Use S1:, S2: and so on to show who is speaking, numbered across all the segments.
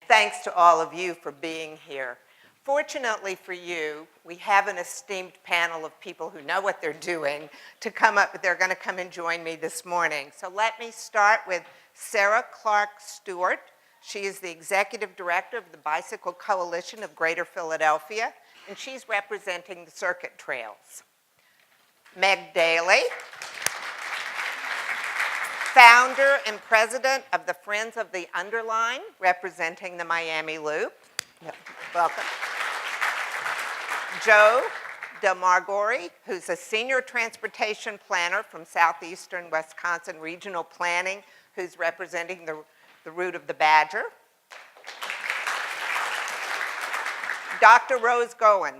S1: Thanks to all of you for being here. Fortunately for you, we have an esteemed panel of people who know what they're doing to come up. They're going to come and join me this morning. So let me start with Sarah Clark Stewart. She is the Executive Director of the Bicycle Coalition of Greater Philadelphia, and she's representing the circuit trails. Meg Daly, founder and president of the Friends of the Underline, representing the Miami Loop. Welcome. Joe Delmagori, who's a senior transportation planner from Southeastern Wisconsin Regional Planning, who's representing the route of the Badger. Dr. Rose Gowen.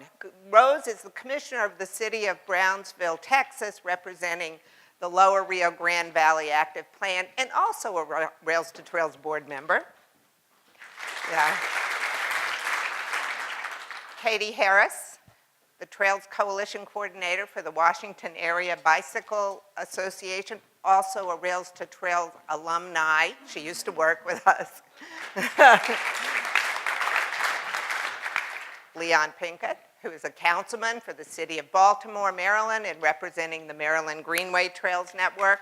S1: Rose is the commissioner of the city of Brownsville, Texas, representing the Lower Rio Grande Valley Active Plan, and also a Rails to Trails board member. Yeah. Katie Harris, the Trails Coalition Coordinator for the Washington Area Bicycle Association, also a Rails to Trails alumni. She used to work with us. Leon Pinkett, who is a councilman for the city of Baltimore, Maryland, and representing the Maryland Greenway Trails Network.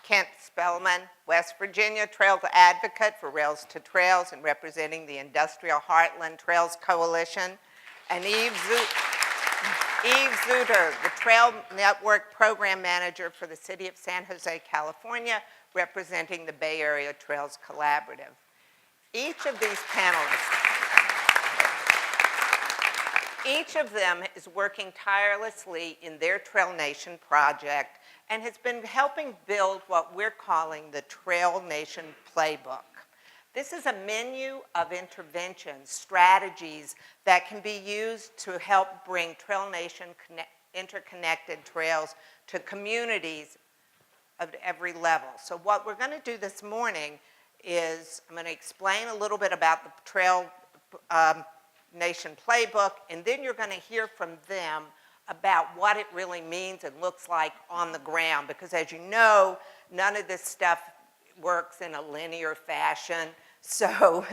S1: Kent Spellman, West Virginia Trails Advocate for Rails to Trails and representing the Industrial Heartland Trails Coalition. And Eve Zuter, the Trail Network Program Manager for the city of San Jose, California, representing the Bay Area Trails Collaborative. Each of these panelists, each of them is working tirelessly in their TrailNation project and has been helping build what we're calling the TrailNation Playbook. This is a menu of interventions, strategies that can be used to help bring TrailNation interconnected trails to communities of every level. So what we're going to do this morning is I'm going to explain a little bit about the TrailNation Playbook, and then you're going to hear from them about what it really means and looks like on the ground, because as you know, none of this stuff works in a linear fashion. So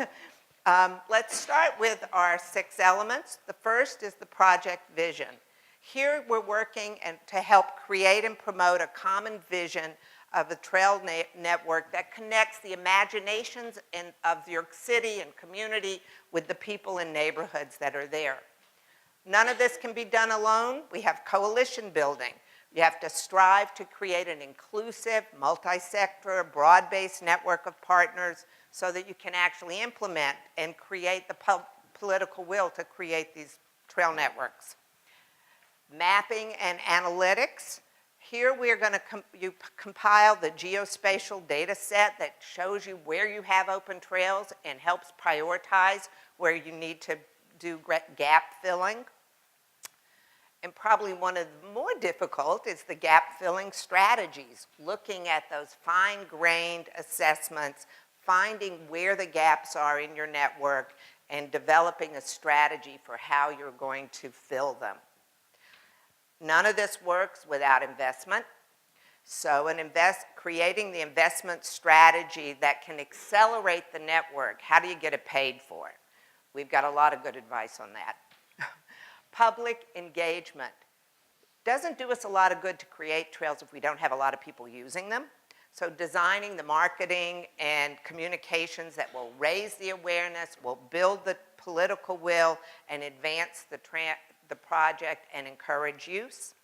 S1: let's start with our 6 elements. The first is the project vision. Here we're working to help create and promote a common vision of a trail network that connects the imaginations of your city and community with the people and neighborhoods that are there. None of this can be done alone. We have coalition building. You have to strive to create an inclusive, multi-sector, broad-based network of partners so that you can actually implement and create the political will to create these trail networks. Mapping and analytics. Here we are going to compile the geospatial data set that shows you where you have open trails and helps prioritize where you need to do gap filling. And probably one of the more difficult is the gap filling strategies, looking at those fine-grained assessments, finding where the gaps are in your network, and developing a strategy for how you're going to fill them. None of this works without investment. So creating the investment strategy that can accelerate the network, how do you get it paid for? We've got a lot of good advice on that. Public engagement. Doesn't do us a lot of good to create trails if we don't have a lot of people using them. So designing the marketing and communications that will raise the awareness, will build the political will, and advance the project and encourage use.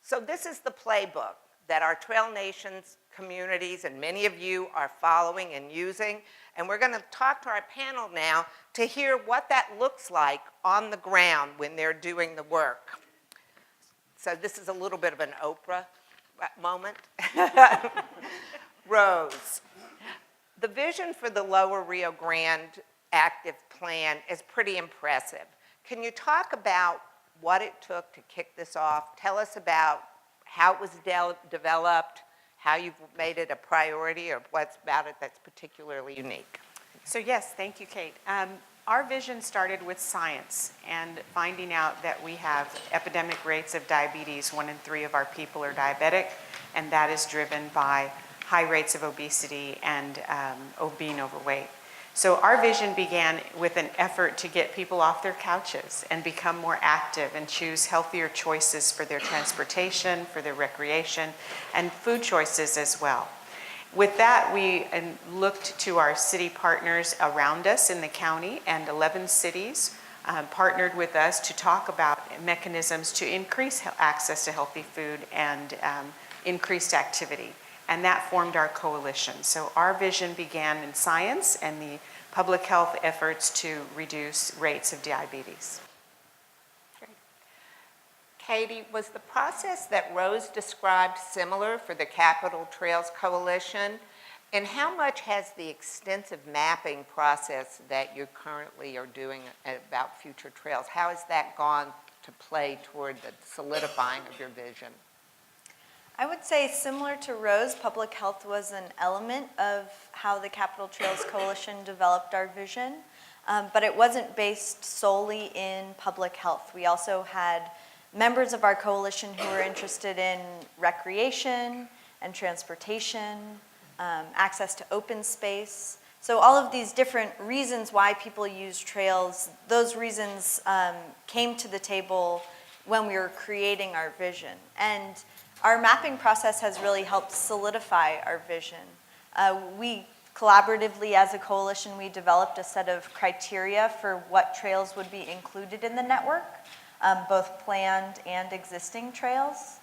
S1: So this is the playbook that our Trail Nations communities and many of you are following and using. And we're going to talk to our panel now to hear what that looks like on the ground when they're doing the work. So this is a little bit of an Oprah moment. Rose, the vision for the Lower Rio Grande Active Plan is pretty impressive. Can you talk about what it took to kick this off? Tell us about how it was developed, how you've made it a priority, or what's about it that's particularly unique.
S2: So yes, thank you, Kate. Our vision started with science and finding out that we have epidemic rates of diabetes. 1 in 3 of our people are diabetic, and that is driven by high rates of obesity and being overweight. So our vision began with an effort to get people off their couches and become more active and choose healthier choices for their transportation, for their recreation, and food choices as well. With that, we looked to our city partners around us in the county, and 11 cities partnered with us to talk about mechanisms to increase access to healthy food and increased activity. And that formed our coalition. So our vision began in science and the public health efforts to reduce rates of diabetes.
S1: Great. Katie, was the process that Rose described similar for the Capital Trails Coalition? And how much has the extensive mapping process that you currently are doing about future trails, how has that gone to play toward the solidifying of your vision?
S3: I would say similar to Rose, public health was an element of how the Capital Trails Coalition developed our vision, but it wasn't based solely in public health. We also had members of our coalition who were interested in recreation and transportation, access to open space. So all of these different reasons why people use trails, those reasons came to the table when we were creating our vision. And our mapping process has really helped solidify our vision. We collaboratively, as a coalition, we developed a set of criteria for what trails would be included in the network, both planned and existing trails.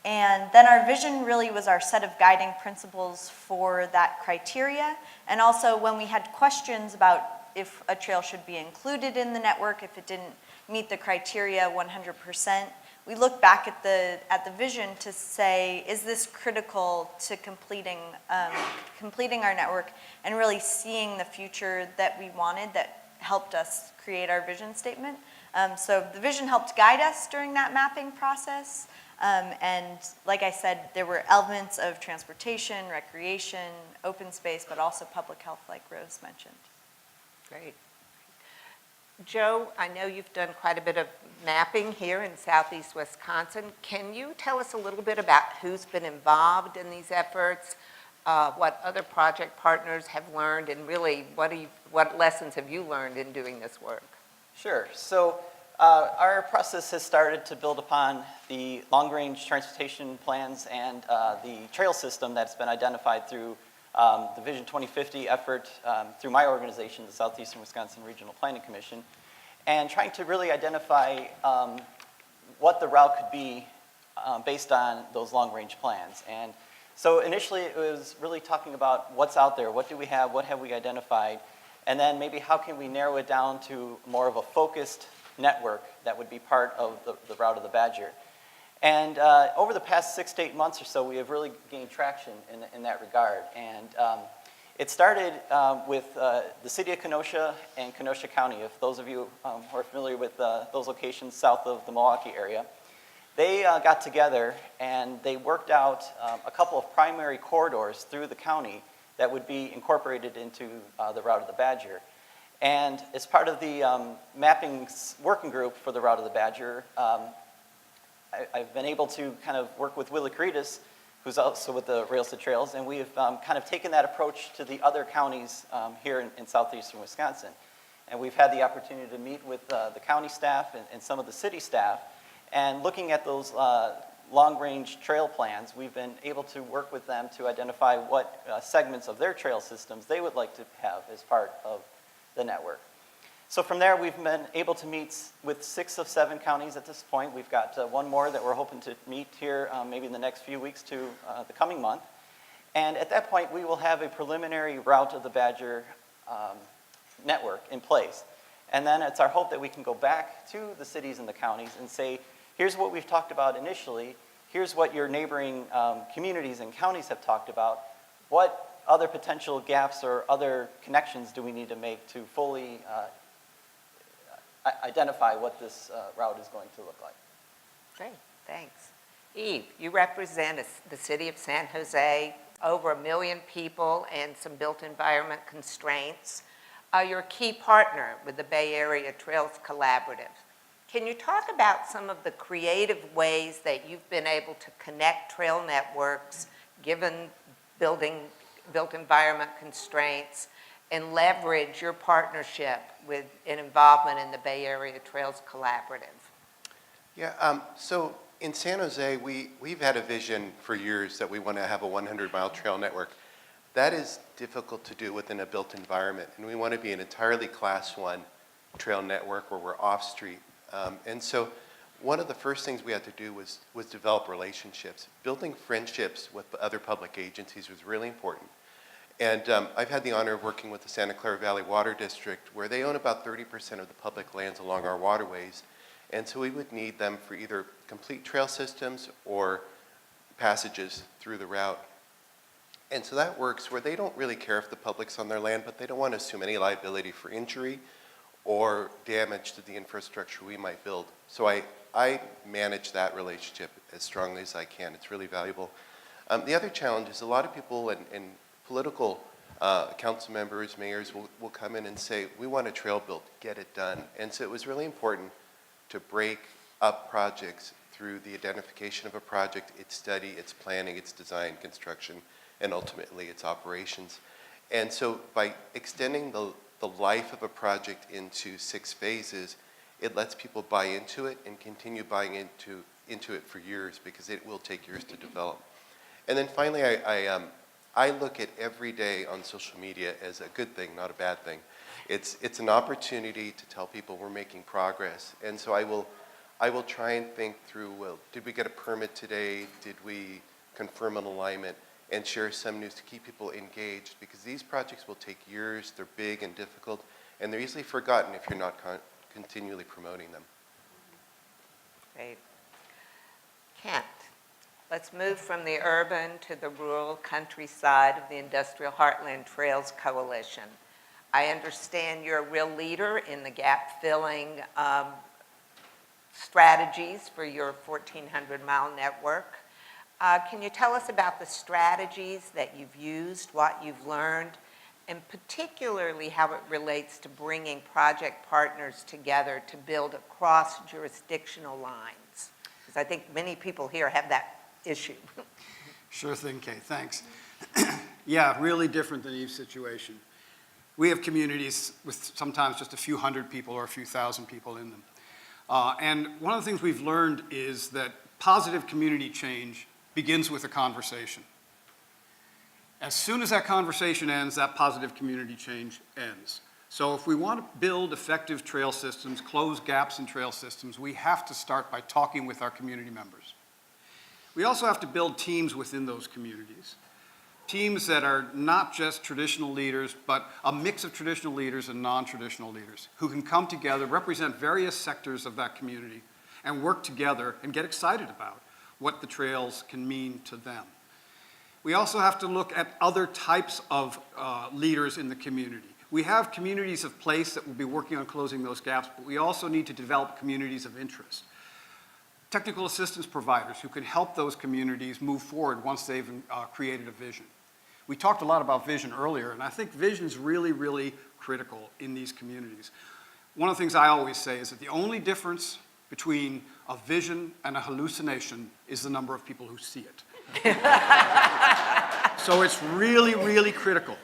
S3: And then our vision really was our set of guiding principles for that criteria. And also when we had questions about if a trail should be included in the network, if it didn't meet the criteria 100%, we look back at the vision to say, is this critical to completing our network and really seeing the future that we wanted that helped us create our vision statement. So the vision helped guide us during that mapping process. And like I said, there were elements of transportation, recreation, open space, but also public health like Rose mentioned.
S1: Great. Joe, I know you've done quite a bit of mapping here in Southeast Wisconsin. Can you tell us a little bit about who's been involved in these efforts, what other project partners have learned, and really what lessons have you learned in doing this work?
S4: Sure. So our process has started to build upon the long-range transportation plans and the trail system that's been identified through the Vision 2050 effort through my organization, the Southeastern Wisconsin Regional Planning Commission, and trying to really identify what the route could be based on those long-range plans. And so initially it was really talking about what's out there, what do we have, what have we identified, and then maybe how can we narrow it down to more of a focused network that would be part of the route of the Badger. And over the past 6 to 8 months or so, we have really gained traction in that regard. And it started with the city of Kenosha and Kenosha County. If those of you who are familiar with those locations south of the Milwaukee area, they got together and they worked out a couple of primary corridors through the county that would be incorporated into the route of the Badger. And as part of the mapping working group for the route of the Badger, I've been able to kind of work with Willie Caritas, who's also with the Rails to Trails, and we've kind of taken that approach to the other counties here in southeastern Wisconsin. And we've had the opportunity to meet with the county staff and some of the city staff, and looking at those long-range trail plans, we've been able to work with them to identify what segments of their trail systems they would like to have as part of the network. So from there, we've been able to meet with 6 of 7 counties at this point. We've got one more that we're hoping to meet here maybe in the next few weeks to the coming month. And at that point, we will have a preliminary route of the Badger network in place. And then it's our hope that we can go back to the cities and the counties and say, here's what we've talked about initially. Here's what your neighboring communities and counties have talked about. What other potential gaps or other connections do we need to make to fully identify what this route is going to look like?
S1: Great, thanks. Eve, you represent the city of San Jose, over 1 million people and some built environment constraints. You're a key partner with the Bay Area Trails Collaborative. Can you talk about some of the creative ways that you've been able to connect trail networks, given built environment constraints, and leverage your partnership with an involvement in the Bay Area Trails Collaborative?
S5: Yeah, so in San Jose, we've had a vision for years that we want to have a 100-mile trail network. That is difficult to do within a built environment, and we want to be an entirely Class 1 trail network where we're off-street. And so one of the first things we had to do was develop relationships. Building friendships with other public agencies was really important. And I've had the honor of working with the Santa Clara Valley Water District, where they own about 30% of the public lands along our waterways. And so we would need them for either complete trail systems or passages through the route. And so that works where they don't really care if the public's on their land, but they don't want to assume any liability for injury or damage to the infrastructure we might build. So I manage that relationship as strongly as I can. It's really valuable. The other challenge is a lot of people and political council members, mayors will come in and say, we want a trail built, get it done. And so it was really important to break up projects through the identification of a project, its study, its planning, its design, construction, and ultimately its operations. And so by extending the life of a project into 6 phases, it lets people buy into it and continue buying into it for years, because it will take years to develop. And then finally, I look at every day on social media as a good thing, not a bad thing. It's an opportunity to tell people we're making progress. And so I will try and think through, well, did we get a permit today? Did we confirm an alignment? And share some news to keep people engaged, because these projects will take years, they're big and difficult, and they're easily forgotten if you're not continually promoting them.
S1: Great. Kent, let's move from the urban to the rural countryside of the Industrial Heartland Trails Coalition. I understand you're a real leader in the gap-filling strategies for your 1,400-mile network. Can you tell us about the strategies that you've used, what you've learned, and particularly how it relates to bringing project partners together to build across jurisdictional lines? Because I think many people here have that issue.
S6: Sure thing, Kay, thanks. Yeah, really different than Eve's situation. We have communities with sometimes just a few hundred people or a few thousand people in them. And one of the things we've learned is that positive community change begins with a conversation. As soon as that conversation ends, that positive community change ends. So if we want to build effective trail systems, close gaps in trail systems, we have to start by talking with our community members. We also have to build teams within those communities. Teams that are not just traditional leaders, but a mix of traditional leaders and non-traditional leaders who can come together, represent various sectors of that community, and work together and get excited about what the trails can mean to them. We also have to look at other types of leaders in the community. We have communities of place that will be working on closing those gaps, but we also need to develop communities of interest. Technical assistance providers who can help those communities move forward once they've created a vision. We talked a lot about vision earlier, and I think vision is really, really critical in these communities. One of the things I always say is that the only difference between a vision and a hallucination is the number of people who see it. So it's really, really critical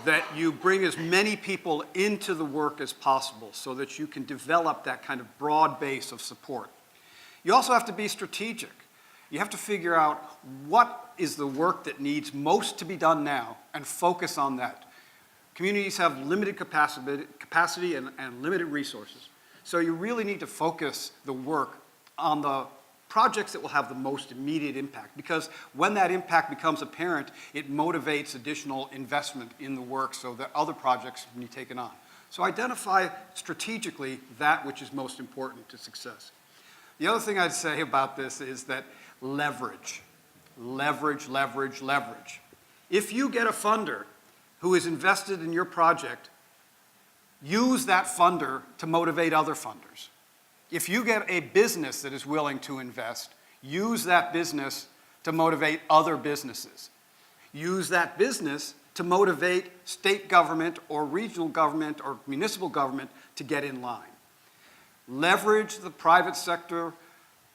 S6: that you bring as many people into the work as possible so that you can develop that kind of broad base of support. You also have to be strategic. You have to figure out what is the work that needs most to be done now and focus on that. Communities have limited capacity and limited resources. So you really need to focus the work on the projects that will have the most immediate impact, because when that impact becomes apparent, it motivates additional investment in the work so that other projects can be taken on. So identify strategically that which is most important to success. The other thing I'd say about this is that leverage. Leverage, leverage, leverage. If you get a funder who is invested in your project, use that funder to motivate other funders. If you get a business that is willing to invest, use that business to motivate other businesses. Use that business to motivate state government or regional government or municipal government to get in line. Leverage the private sector,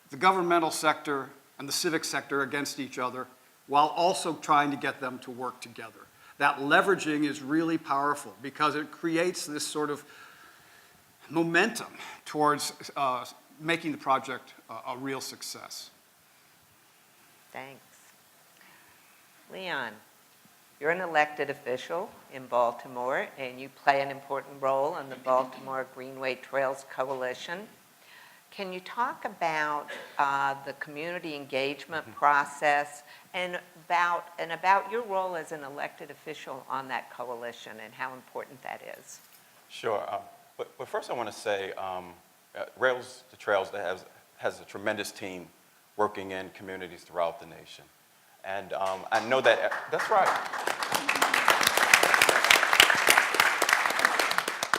S6: the governmental sector, and the civic sector against each other. while also trying to get them to work together. That leveraging is really powerful because it creates this sort of momentum towards making the project a real success.
S1: Thanks. Leon, you're an elected official in Baltimore, and you play an important role in the Baltimore Greenway Trails Coalition. Can you talk about the community engagement process and about your role as an elected official on that coalition and how important that is?
S7: Sure. But first I want to say Rails to Trails has a tremendous team working in communities throughout the nation. And I know that, that's right.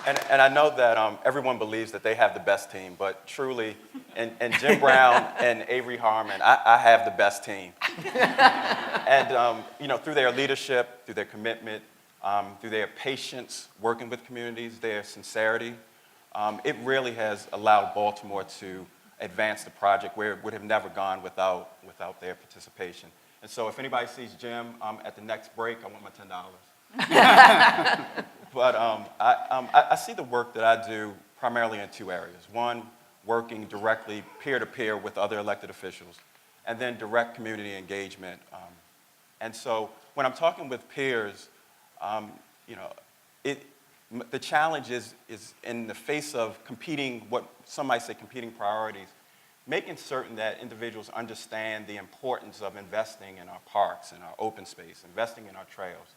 S7: And I know that everyone believes that they have the best team, but truly, and Jim Brown and Avery Harmon, I have the best team. And through their leadership, through their commitment, through their patience working with communities, their sincerity, it really has allowed Baltimore to advance the project where it would have never gone without their participation. And so if anybody sees Jim at the next break, I want my $10. But I see the work that I do primarily in two areas. One, working directly peer-to-peer with other elected officials, and then direct community engagement. And so when I'm talking with peers, the challenge is in the face of what some might say competing priorities, making certain that individuals understand the importance of investing in our parks and our open space, investing in our trails.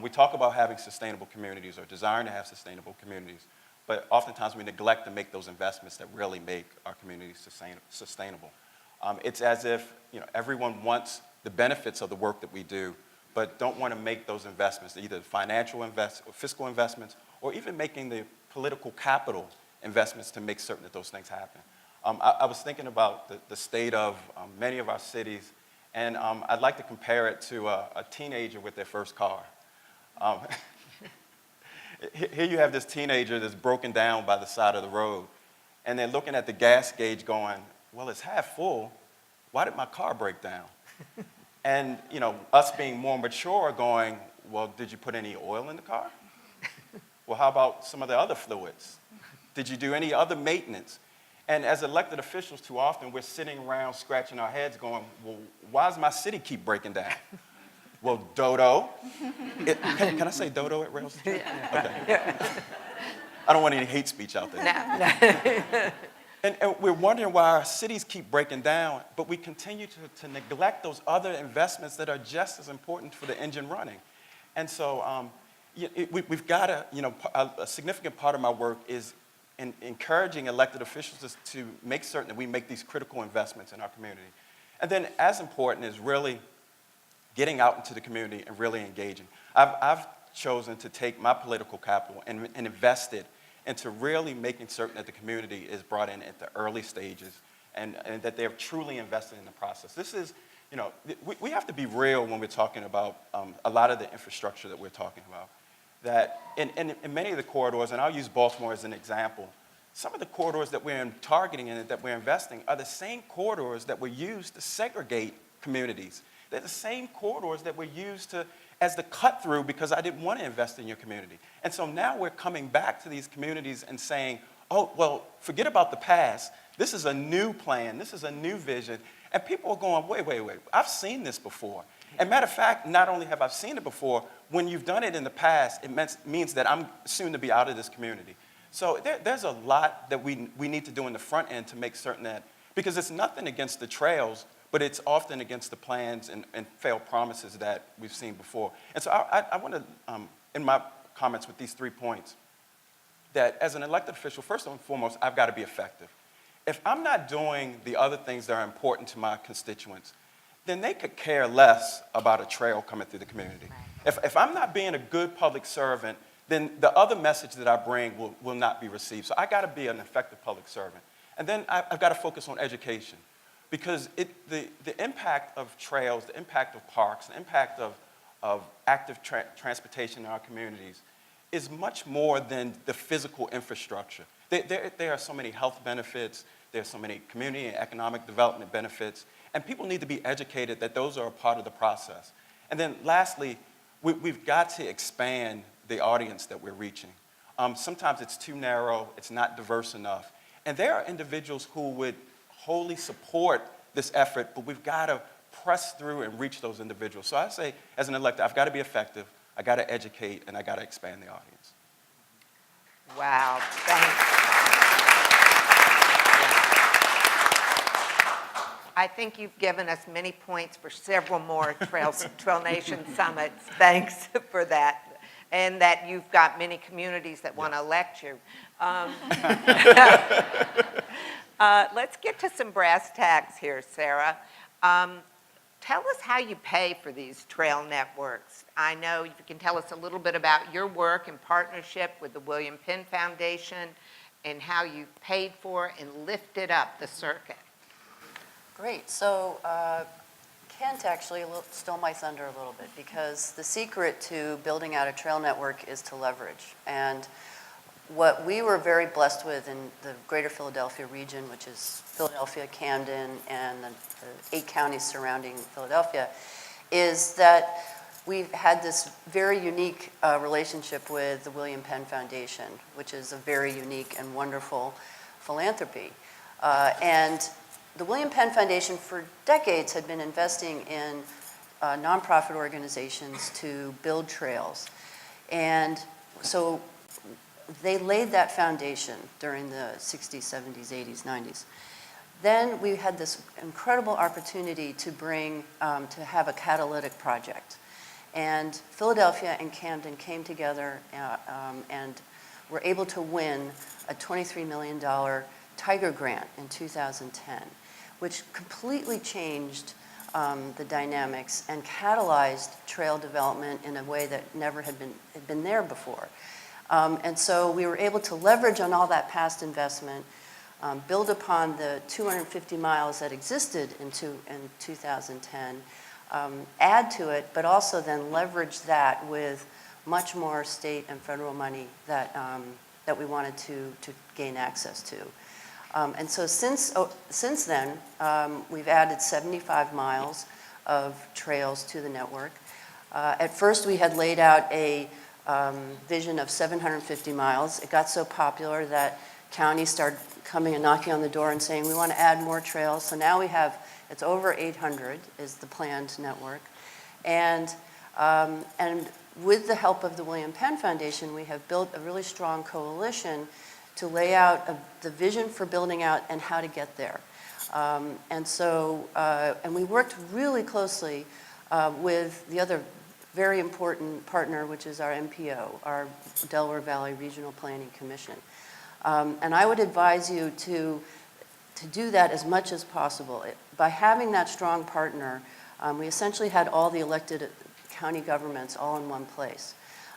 S7: We talk about having sustainable communities or desiring to have sustainable communities, but oftentimes we neglect to make those investments that really make our communities sustainable. It's as if everyone wants the benefits of the work that we do, but don't want to make those investments, either financial or fiscal investments, or even making the political capital investments to make certain that those things happen. I was thinking about the state of many of our cities, and I'd like to compare it to a teenager with their first car. Here you have this teenager that's broken down by the side of the road, and they're looking at the gas gauge going, well, it's half full. Why did my car break down? And us being more mature going, well, did you put any oil in the car? Well, how about some of the other fluids? Did you do any other maintenance? And as elected officials, too often, we're sitting around scratching our heads going, well, why does my city keep breaking down? Well, dodo. Can I say dodo at Rails? Okay. I don't want any hate speech out there.
S1: No.
S7: And we're wondering why our cities keep breaking down, but we continue to neglect those other investments that are just as important for the engine running. And so we've got a significant part of my work is in encouraging elected officials to make certain that we make these critical investments in our community. And then as important is really getting out into the community and really engaging. I've chosen to take my political capital and invest it into really making certain that the community is brought in at the early stages and that they're truly invested in the process. This is, we have to be real when we're talking about a lot of the infrastructure that we're talking about. That in many of the corridors, and I'll use Baltimore as an example, some of the corridors that we're targeting and that we're investing are the same corridors that were used to segregate communities. They're the same corridors that were used as the cut through because I didn't want to invest in your community. And so now we're coming back to these communities and saying, oh, well, forget about the past. This is a new plan. This is a new vision. And people are going, wait. I've seen this before. And matter of fact, not only have I seen it before, when you've done it in the past, it means that I'm soon to be out of this community. So there's a lot that we need to do in the front end to make certain that, because it's nothing against the trails, but it's often against the plans and failed promises that we've seen before. And so I want to, in my comments with these 3 points, that as an elected official, first and foremost, I've got to be effective. If I'm not doing the other things that are important to my constituents, then they could care less about a trail coming through the community. If I'm not being a good public servant, then the other message that I bring will not be received. So I got to be an effective public servant. And then I've got to focus on education. Because the impact of trails, the impact of parks, the impact of active transportation in our communities is much more than the physical infrastructure. There are so many health benefits, There's so many community and economic development benefits, and people need to be educated that those are a part of the process. And then lastly, we've got to expand the audience that we're reaching. Sometimes it's too narrow, it's not diverse enough. And there are individuals who would wholly support this effort, but we've got to press through and reach those individuals. So I say, as an elected, I've got to be effective, I got to educate, and I got to expand the audience.
S1: Wow, thanks. I think you've given us many points for several more TrailNation summits. Thanks for that. And that you've got many communities that want to elect you. Let's get to some brass tacks here, Sarah. Tell us how you pay for these trail networks. I know you can tell us a little bit about your work in partnership with the William Penn Foundation and how you paid for and lifted up the circuit.
S8: Great. So Kent actually stole my thunder a little bit, because the secret to building out a trail network is to leverage. And what we were very blessed with in the greater Philadelphia region, which is Philadelphia, Camden, and the 8 counties surrounding Philadelphia, is that we've had this very unique relationship with the William Penn Foundation, which is a very unique and wonderful philanthropy. And the William Penn Foundation for decades had been investing in nonprofit organizations to build trails. And so they laid that foundation during the 60s, 70s, 80s, 90s. Then we had this incredible opportunity to to have a catalytic project. And Philadelphia and Camden came together and were able to win a $23 million Tiger Grant in 2010, which completely changed the dynamics and catalyzed trail development in a way that never had been there before. And so we were able to leverage on all that past investment, build upon the 250 miles that existed in 2010, add to it, but also then leverage that with much more state and federal money that we wanted to gain access to. And so since then, we've added 75 miles of trails to the network. At first, we had laid out a vision of 750 miles. It got so popular that counties started coming and knocking on the door and saying, we want to add more trails. So now it's over 800 is the planned network. And with the help of the William Penn Foundation, we have built a really strong coalition to lay out the vision for building out and how to get there. And we worked really closely with the other very important partner, which is our MPO, our Delaware Valley Regional Planning Commission. And I would advise you to do that as much as possible. By having that strong partner, we essentially had all the elected county governments all in one place.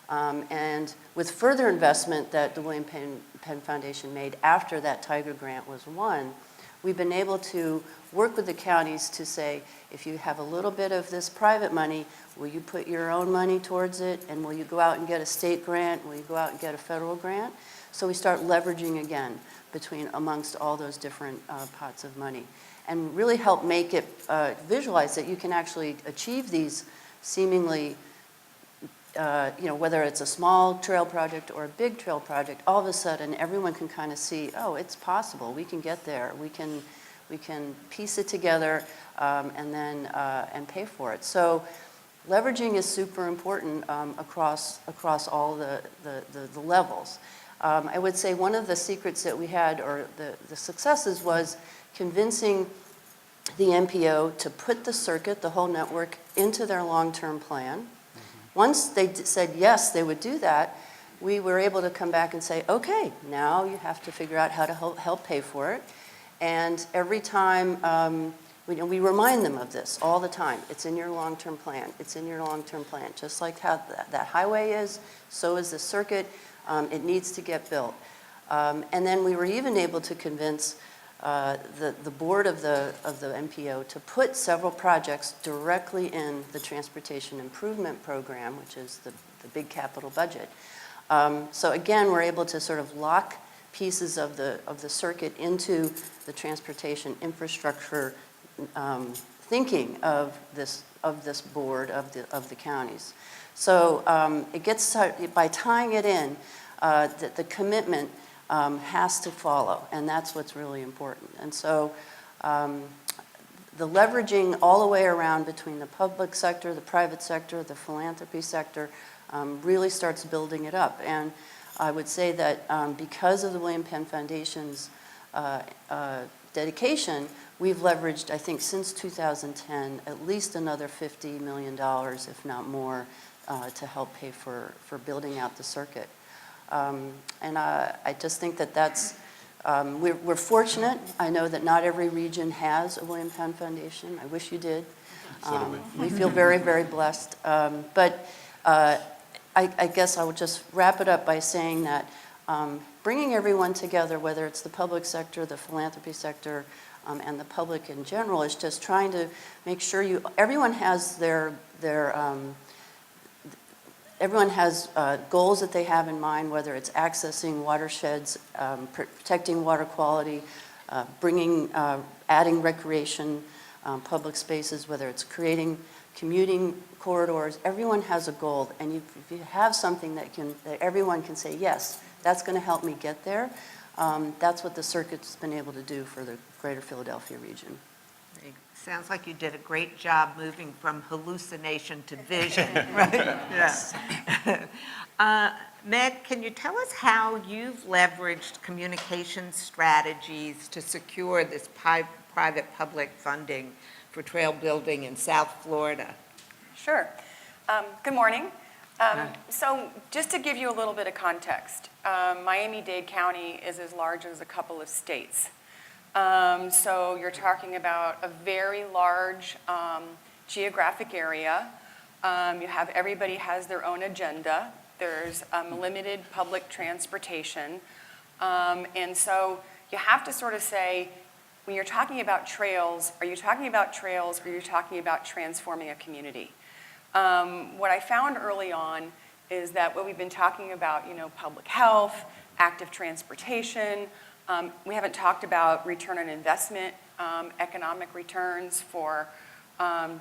S8: And with further investment that the William Penn Foundation made after that Tiger Grant was won, we've been able to work with the counties to say, if you have a little bit of this private money, will you put your own money towards it? And will you go out and get a state grant? Will you go out and get a federal grant? So we start leveraging again amongst all those different pots of money, and really help make it visualize that you can actually achieve these seemingly, whether it's a small trail project or a big trail project, all of a sudden everyone can kind of see, oh, it's possible, we can get there, we can piece it together and pay for it. So leveraging is super important across all the levels. I would say one of the secrets that we had, or the successes, was convincing the MPO to put the circuit, the whole network, into their long-term plan. Once they said yes, they would do that, we were able to come back and say, okay, now you have to figure out how to help pay for it. And every time, we remind them of this all the time. It's in your long-term plan. It's in your long-term plan. Just like how that highway is, so is the circuit. It needs to get built. And then we were even able to convince the board of the MPO to put several projects directly in the Transportation Improvement Program, which is the big capital budget. So again, we're able to sort of lock pieces of the circuit into the transportation infrastructure thinking of this board of the counties. So it gets, by tying it in, the commitment has to follow, and that's what's really important. And so the leveraging all the way around between the public sector, the private sector, the philanthropy sector really starts building it up. And I would say that because of the William Penn Foundation's dedication, we've leveraged, I think, since 2010, at least another $50 million, if not more, to help pay for building out the circuit. And I just think that that's, we're fortunate. I know that not every region has a William Penn Foundation. I wish you did. We feel very, very blessed. But I guess I would just wrap it up by saying that bringing everyone together, whether it's the public sector, the philanthropy sector, and the public in general, is just trying to make sure everyone has everyone has goals that they have in mind, whether it's accessing watersheds, protecting water quality, adding recreation, public spaces, whether it's creating commuting corridors. Everyone has a goal, and if you have something that everyone can say, yes, that's going to help me get there, that's what the circuit's been able to do for the greater Philadelphia region.
S1: Sounds like you did a great job moving from hallucination to vision, right? Yes. Meg, can you tell us how you've leveraged communication strategies to secure this private-public funding for trail building in South Florida?
S9: Sure. Good morning. So just to give you a little bit of context, Miami-Dade County is as large as a couple of states. So you're talking about a very large geographic area. Everybody has their own agenda. There's limited public transportation. And so you have to sort of say, when you're talking about trails, are you talking about trails or are you talking about transforming a community? What I found early on is that what we've been talking about, public health, active transportation, we haven't talked about return on investment, economic returns for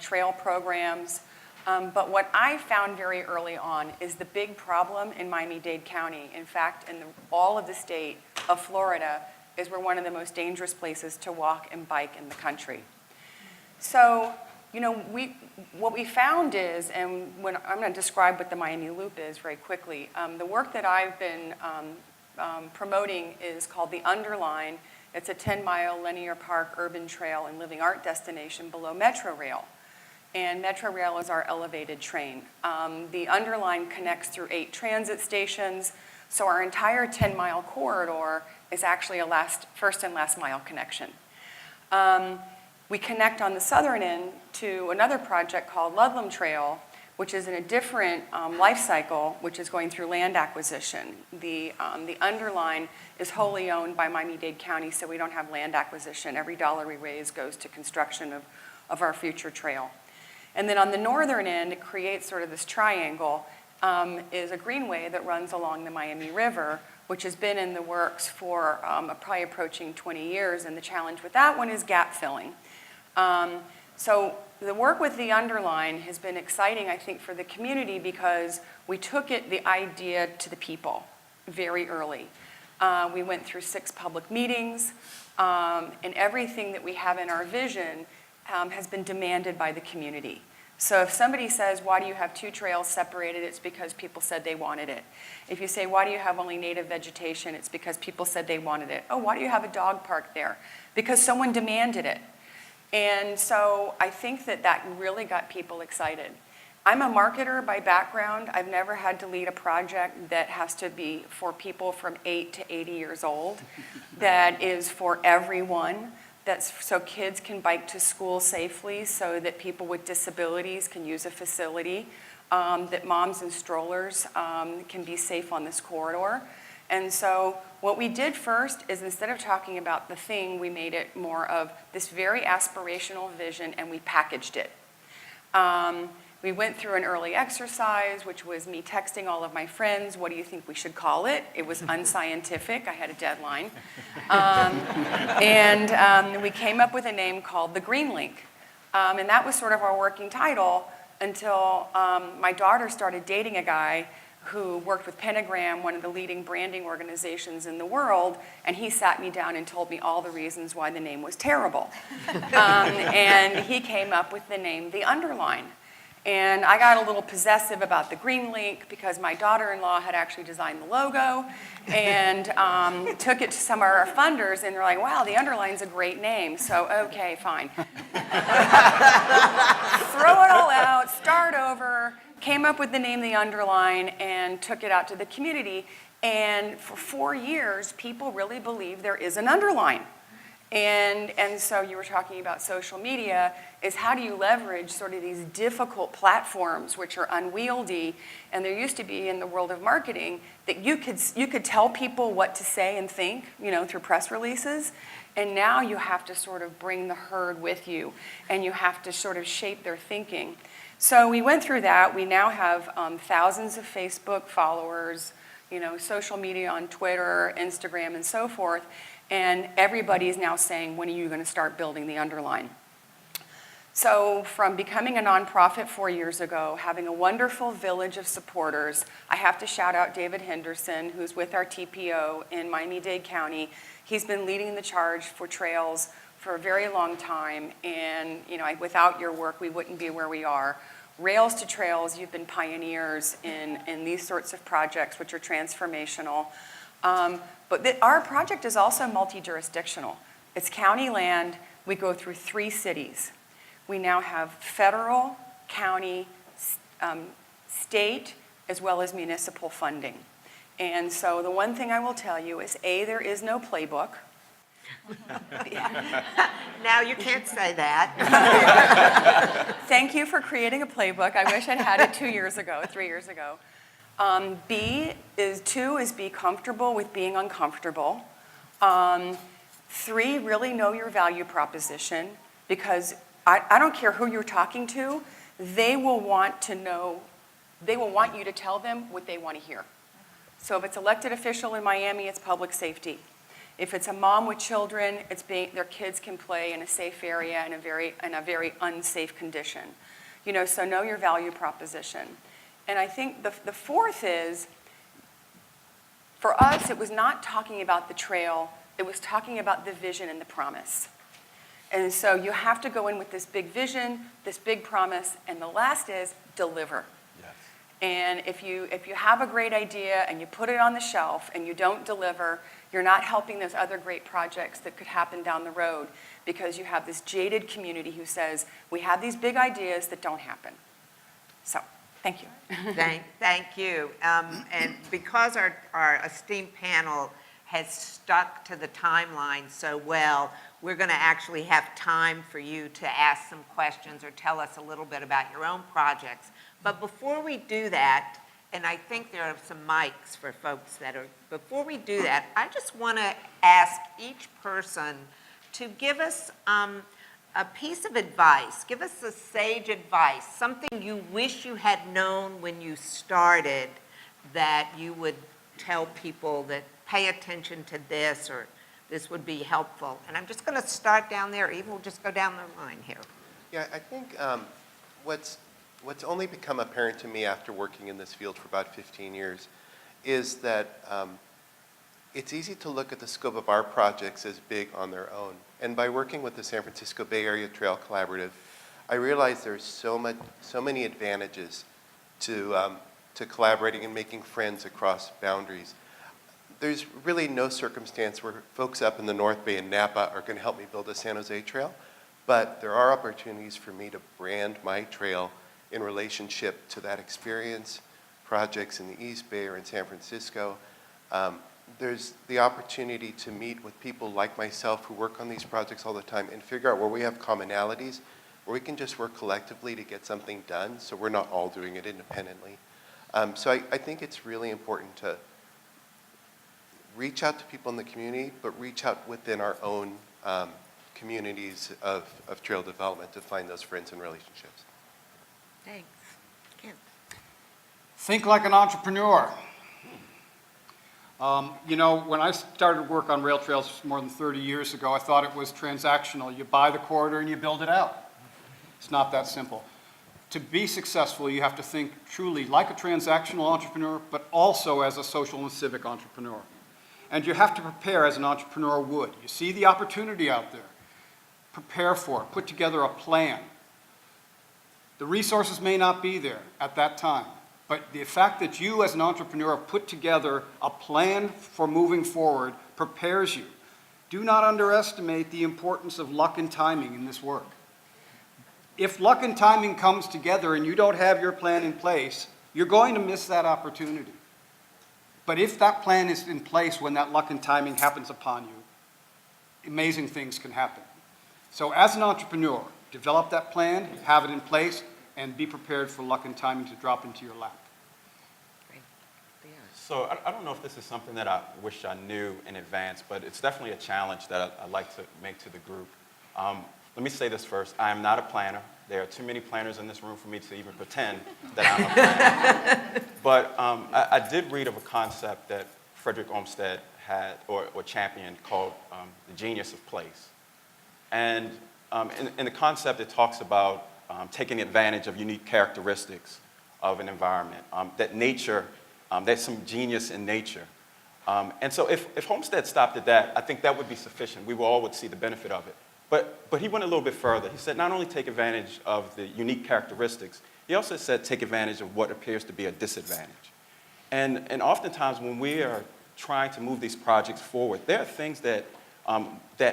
S9: trail programs. But what I found very early on is the big problem in Miami-Dade County, in fact, in all of the state of Florida, is we're one of the most dangerous places to walk and bike in the country. So, what we found is, and I'm going to describe what the Miami Loop is very quickly. The work that I've been promoting is called the Underline. It's a 10-mile linear park urban trail and living art destination below Metro Rail. And Metro Rail is our elevated train. The Underline connects through 8 transit stations, so our entire 10-mile corridor is actually a first and last mile connection. We connect on the southern end to another project called Ludlam Trail, which is in a different life cycle, which is going through land acquisition. The Underline is wholly owned by Miami-Dade County, so we don't have land acquisition. Every dollar we raise goes to construction of our future trail. And then on the northern end, it creates sort of this triangle, is a greenway that runs along the Miami River, which has been in the works for probably approaching 20 years, and the challenge with that one is gap filling. So the work with the Underline has been exciting, I think, for the community because we took the idea to the people very early. We went through 6 public meetings, and everything that we have in our vision has been demanded by the community. So if somebody says, why do you have 2 trails separated? It's because people said they wanted it. If you say, why do you have only native vegetation? It's because people said they wanted it. Oh, why do you have a dog park there? Because someone demanded it. And so I think that really got people excited. I'm a marketer by background. I've never had to lead a project that has to be for people from 8 to 80 years old, that is for everyone, that's so kids can bike to school safely, so that people with disabilities can use a facility, that moms and strollers can be safe on this corridor. And so what we did first is, instead of talking about the thing, we made it more of this very aspirational vision, and we packaged it. We went through an early exercise, which was me texting all of my friends, what do you think we should call it? It was unscientific, I had a deadline. We came up with a name called the Green Link. And that was sort of our working title until my daughter started dating a guy who worked with Pentagram, one of the leading branding organizations in the world, and he sat me down and told me all the reasons why the name was terrible. And he came up with the name The Underline. And I got a little possessive about the Green Link because my daughter-in-law had actually designed the logo and took it to some of our funders, and they're like, wow, The Underline's a great name. So, okay, fine. Throw it all out, start over, came up with the name The Underline, and took it out to the community. And for 4 years, people really believe there is an underline. And so you were talking about social media, is how do you leverage sort of these difficult platforms which are unwieldy, and there used to be in the world of marketing that you could tell people what to say and think, through press releases, and now you have to sort of bring the herd with you, and you have to sort of shape their thinking. So we went through that. We now have thousands of Facebook followers, social media on Twitter, Instagram, and so forth. And everybody is now saying, when are you going to start building the Underline? So from becoming a nonprofit 4 years ago, having a wonderful village of supporters, I have to shout out David Henderson, who's with our TPO in Miami-Dade County. He's been leading the charge for trails for a very long time, and without your work, we wouldn't be where we are. Rails to Trails, you've been pioneers in these sorts of projects, which are transformational. But our project is also multi-jurisdictional. It's county land. We go through 3 cities. We now have federal, county, state, as well as municipal funding. And so the one thing I will tell you is, A, there is no playbook.
S1: Now you can't say that.
S9: Thank you for creating a playbook. I wish I'd had it 3 years ago. 2 is be comfortable with being uncomfortable. 3, really know your value proposition, because I don't care who you're talking to, they will want you to tell them what they want to hear. So if it's elected official in Miami, it's public safety. If it's a mom with children, their kids can play in a safe area in a very unsafe condition. So know your value proposition. And I think the 4th is, for us, it was not talking about the trail, it was talking about the vision and the promise. And so you have to go in with this big vision, this big promise, and the last is deliver.
S7: Yes.
S9: And if you have a great idea and you put it on the shelf and you don't deliver, you're not helping those other great projects that could happen down the road, because you have this jaded community who says, we have these big ideas that don't happen. So, thank you.
S1: Thank you. And because our esteemed panel has stuck to the timeline so well, we're going to actually have time for you to ask some questions or tell us a little bit about your own projects. But before we do that, and I think there are some mics for folks before we do that, I just want to ask each person to give us a piece of advice, give us a sage advice, something you wish you had known when you started that you would tell people that pay attention to this, or this would be helpful. And I'm just going to start down there, even we'll just go down the line here.
S5: Yeah, I think what's only become apparent to me after working in this field for about 15 years is that it's easy to look at the scope of our projects as big on their own. And by working with the San Francisco Bay Area Trail Collaborative, I realized there's so many advantages to collaborating and making friends across boundaries. There's really no circumstance where folks up in the North Bay and Napa are going to help me build a San Jose trail, but there are opportunities for me to brand my trail in relationship to that experience, projects in the East Bay or in San Francisco. There's the opportunity to meet with people like myself who work on these projects all the time and figure out where we have commonalities, where we can just work collectively to get something done, so we're not all doing it independently. So I think it's really important to reach out to people in the community, but reach out within our own communities of trail development to find those friends and relationships.
S1: Thanks.
S6: Think like an entrepreneur. You know, when I started work on rail trails more than 30 years ago, I thought it was transactional. You buy the corridor and you build it out. It's not that simple. To be successful, you have to think truly like a transactional entrepreneur, but also as a social and civic entrepreneur. And you have to prepare as an entrepreneur would. You see the opportunity out there. Prepare for it. Put together a plan. The resources may not be there at that time, but the fact that you as an entrepreneur put together a plan for moving forward prepares you. Do not underestimate the importance of luck and timing in this work. If luck and timing comes together and you don't have your plan in place, you're going to miss that opportunity. But if that plan is in place when that luck and timing happens upon you, amazing things can happen. So as an entrepreneur, develop that plan, have it in place, and be prepared for luck and timing to drop into your lap.
S7: So I don't know if this is something that I wish I knew in advance, but it's definitely a challenge that I'd like to make to the group. Let me say this first. I am not a planner. There are too many planners in this room for me to even pretend that I'm a planner. But I did read of a concept that Frederick Olmsted had, or championed, called the genius of place. And in the concept, it talks about taking advantage of unique characteristics of an environment, that nature, there's some genius in nature. And so if Homestead stopped at that, I think that would be sufficient. We all would see the benefit of it. But he went a little bit further. He said not only take advantage of the unique characteristics, he also said take advantage of what appears to be a disadvantage. And oftentimes when we are trying to move these projects forward, there are things that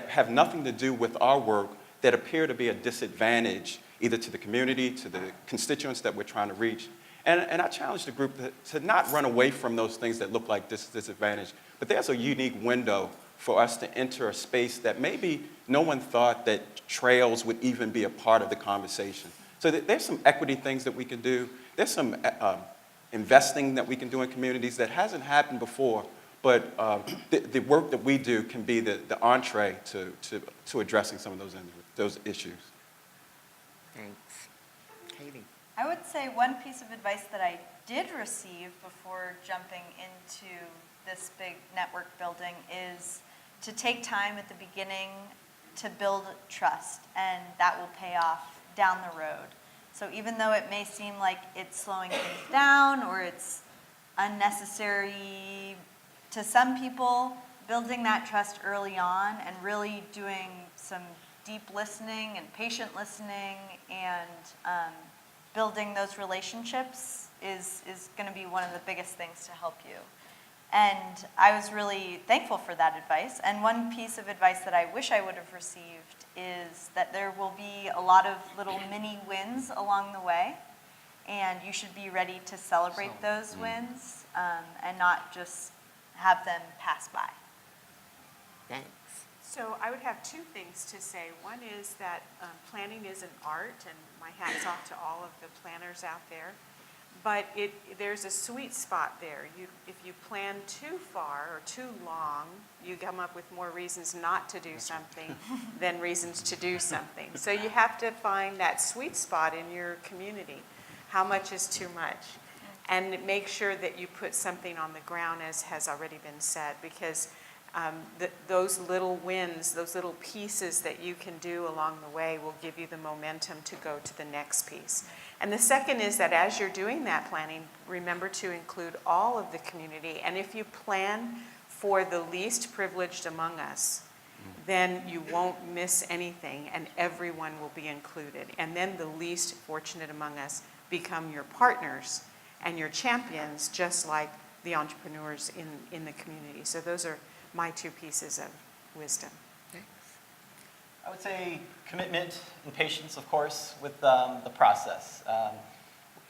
S7: have nothing to do with our work that appear to be a disadvantage either to the community, to the constituents that we're trying to reach. And I challenge the group to not run away from those things that look like disadvantage, but there's a unique window for us to enter a space that maybe no one thought that trails would even be a part of the conversation. So there's some equity things that we can do. There's some investing that we can do in communities that hasn't happened before, but the work that we do can be the entree to addressing some of those issues.
S1: Thanks. Katie?
S3: I would say one piece of advice that I did receive before jumping into this big network building is to take time at the beginning to build trust, and that will pay off down the road. So even though it may seem like it's slowing things down or it's unnecessary to some people, building that trust early on and really doing some deep listening and patient listening and building those relationships is going to be one of the biggest things to help you. And I was really thankful for that advice. And one piece of advice that I wish I would have received is that there will be a lot of little mini wins along the way, and you should be ready to celebrate those wins and not just have them pass by.
S1: Thanks.
S2: So I would have two things to say. One is that planning is an art, and my hat's off to all of the planners out there. But there's a sweet spot there. If you plan too far or too long, you come up with more reasons not to do something than reasons to do something. So you have to find that sweet spot in your community. How much is too much? And make sure that you put something on the ground, as has already been said, because those little wins, those little pieces that you can do along the way will give you the momentum to go to the next piece. And the second is that as you're doing that planning, remember to include all of the community. And if you plan for the least privileged among us, then you won't miss anything and everyone will be included. And then the least fortunate among us become your partners and your champions, just like the entrepreneurs in the community. So those are my two pieces of wisdom.
S4: I would say commitment and patience, of course, with the process.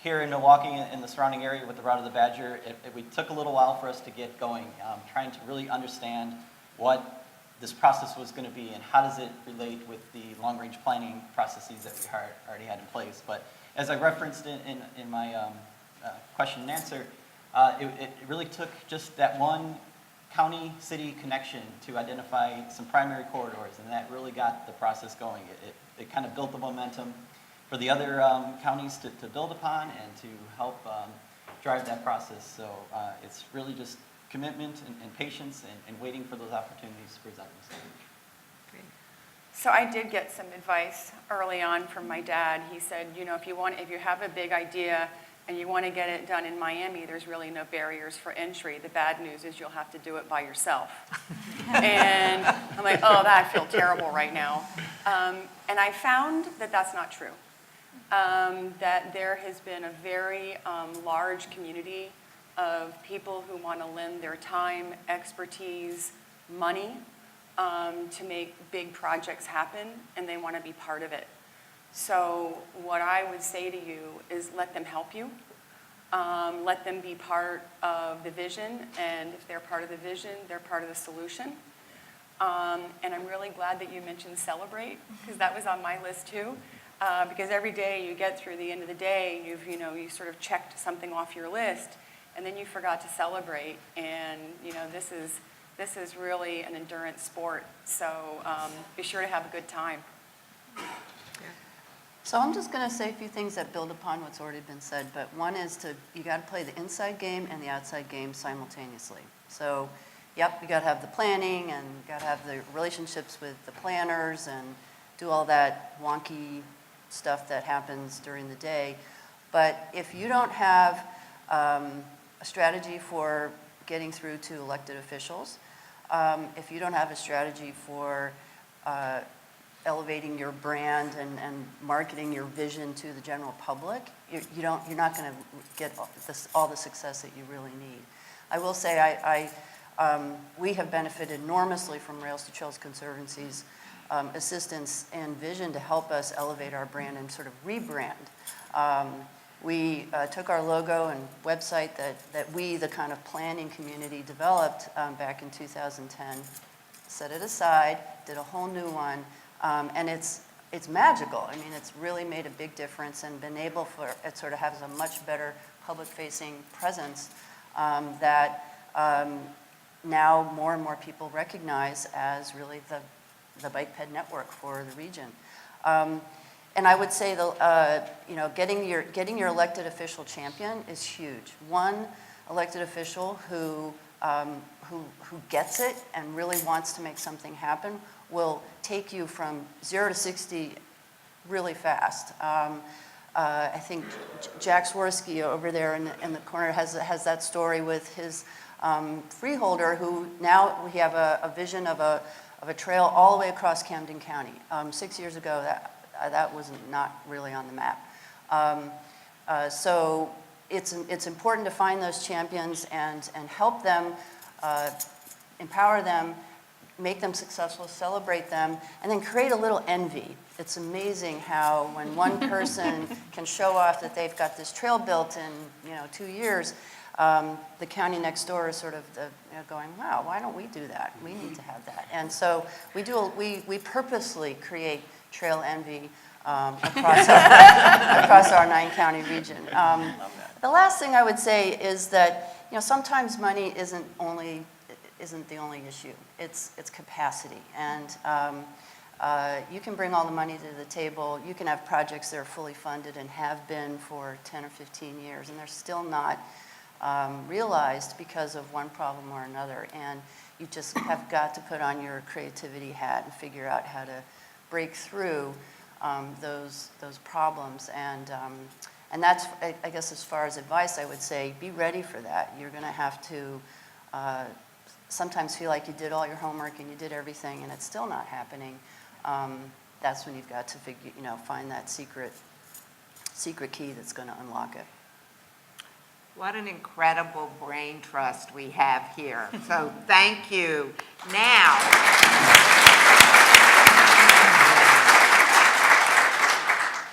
S4: Here in Milwaukee and the surrounding area with the Route of the Badger, it took a little while for us to get going, trying to really understand what this process was going to be and how does it relate with the long-range planning processes that we already had in place. But as I referenced in my question and answer, it really took just that one county-city connection to identify some primary corridors, and that really got the process going. It kind of built the momentum for the other counties to build upon and to help drive that process. So it's really just commitment and patience and waiting for those opportunities to present themselves.
S9: So I did get some advice early on from my dad. He said, you know, if you have a big idea and you want to get it done in Miami, there's really no barriers for entry. The bad news is you'll have to do it by yourself. And I'm like, oh, that I feel terrible right now. And I found that that's not true. That there has been a very large community of people who want to lend their time, expertise, money to make big projects happen, and they want to be part of it. So what I would say to you is let them help you. Let them be part of the vision, and if they're part of the vision, they're part of the solution. And I'm really glad that you mentioned celebrate, because that was on my list too. Because every day you get through the end of the day, you sort of checked something off your list, and then you forgot to celebrate. And this is really an endurance sport. So be sure to have a good time.
S8: So I'm just going to say a few things that build upon what's already been said, but one is you got to play the inside game and the outside game simultaneously. So, yep, you got to have the planning and you got to have the relationships with the planners and do all that wonky stuff that happens during the day. But if you don't have a strategy for getting through to elected officials, if you don't have a strategy for elevating your brand and marketing your vision to the general public, you're not going to get all the success that you really need. I will say we have benefited enormously from Rails to Trails Conservancy's assistance and vision to help us elevate our brand and sort of rebrand. We took our logo and website that we, the kind of planning community, developed back in 2010, set it aside, did a whole new one, and it's magical. I mean, it's really made a big difference and been able it sort of has a much better public-facing presence that now more and more people recognize as really the bike ped network for the region. And I would say getting your elected official champion is huge. One elected official who gets it and really wants to make something happen will take you from 0 to 60 really fast. I think Jack Swirsky over there in the corner has that story with his freeholder, who now we have a vision of a trail all the way across Camden County. 6 years ago, that was not really on the map. So it's important to find those champions and help them, empower them, make them successful, celebrate them, and then create a little envy. It's amazing how when one person can show off that they've got this trail built in 2 years, the county next door is sort of going, wow, why don't we do that? We need to have that. And so we purposely create trail envy across our 9-county region. The last thing I would say is that sometimes money isn't the only issue. It's capacity, and you can bring all the money to the table. You can have projects that are fully funded and have been for 10 or 15 years, and they're still not realized because of one problem or another. And you just have got to put on your creativity hat and figure out how to break through those problems. And that's, I guess, as far as advice, I would say, be ready for that. You're going to have to sometimes feel like you did all your homework and you did everything and it's still not happening. That's when you've got to find that secret key that's going to unlock it.
S1: What an incredible brain trust we have here. So thank you.